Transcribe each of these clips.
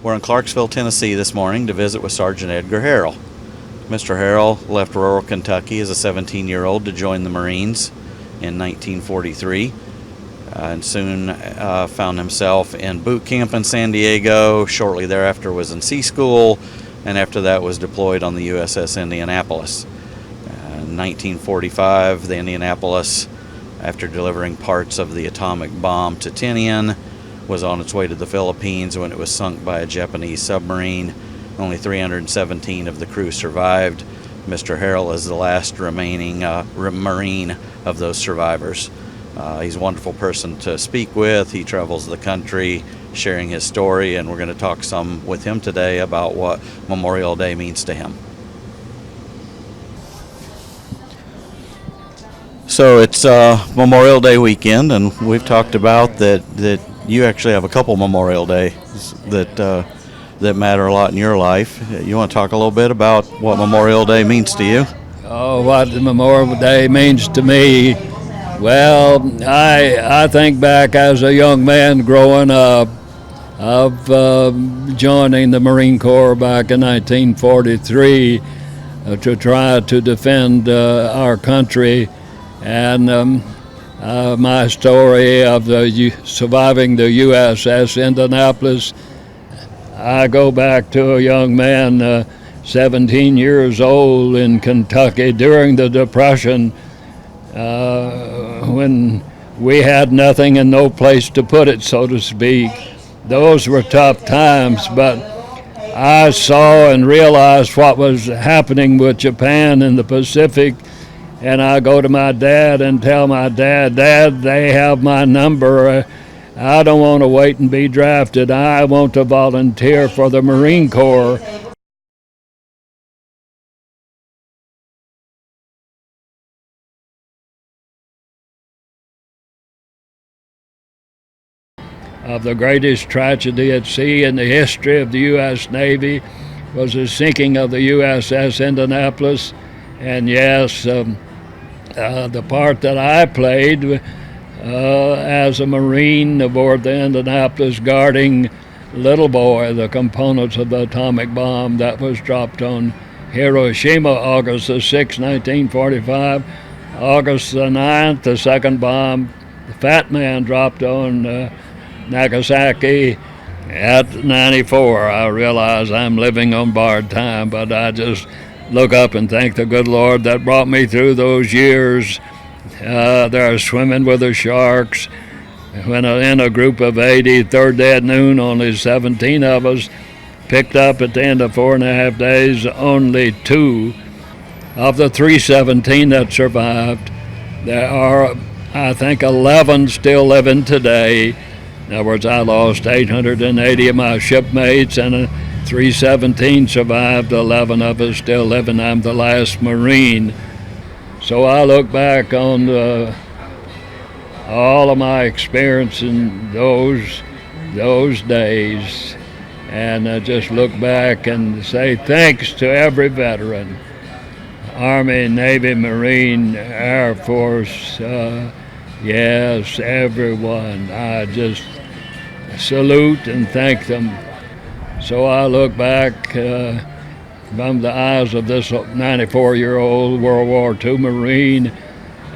We're in Clarksville, Tennessee this morning to visit with Sgt Edgar Harrell. Mr. Harrell left rural Kentucky as a 17-year-old to join the Marines in 1943 and soon found himself in boot camp in San Diego. Shortly thereafter was in sea school, and after that was deployed on the USS Indianapolis. In 1945, the Indianapolis, after delivering parts of the atomic bomb to Tinian, was on its way to the Philippines when it was sunk by a Japanese submarine. Only 317 of the crew survived. Mr. Harrell is the last remaining Marine of those survivors. He's a wonderful person to speak with. He travels the country sharing his story, and we're going to talk some with him today about what Memorial Day means to him. So it's Memorial Day weekend, and we've talked about that you actually have a couple Memorial Days that matter a lot in your life. You want to talk a little bit about what Memorial Day means to you? Oh, what the Memorial Day means to me? Well, I think back as a young man growing up of joining the Marine Corps back in 1943 to try to defend our country, and my story of surviving the USS Indianapolis. I go back to a young man, 17 years old in Kentucky during the Depression, when we had nothing and no place to put it, so to speak. Those were tough times, but I saw and realized what was happening with Japan in the Pacific, and I go to my dad and tell my dad, "Dad, they have my number. I don't want to wait and be drafted. I want to volunteer for the Marine Corps." Of the greatest tragedy at sea in the history of the U.S. Navy was the sinking of the USS Indianapolis. And yes, the part that I played as a Marine aboard the Indianapolis, guarding Little Boy, the components of the atomic bomb that was dropped on Hiroshima August the 6th, 1945. August the 9th, the second bomb, the Fat Man, dropped on Nagasaki at 94. I realize I'm living on borrowed time, but I just look up and thank the good Lord that brought me through those years. They're swimming with the sharks. When in a group of 80, third day at noon, only 17 of us picked up at the end of 4.5 days. Only 2 of the 317 that survived. There are, I think, 11 still living today. In other words, I lost 880 of my shipmates, and 317 survived. 11 of us still living. I'm the last Marine. So I look back on all of my experience in those days, and just look back and say thanks to every veteran, Army, Navy, Marine, Air Force, yes, everyone. I just salute and thank them. So I look back from the eyes of this 94-year-old World War II Marine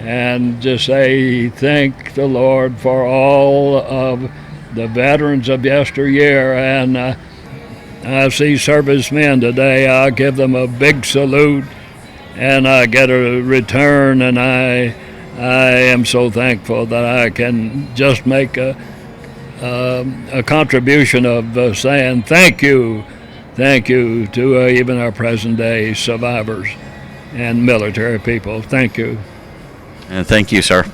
and just say thank the Lord for all of the veterans of yesteryear. And I see servicemen today. I give them a big salute, and I get a return, and I am so thankful that I can just make a contribution of saying thank you to even our present day survivors and military people. Thank you. And thank you, sir.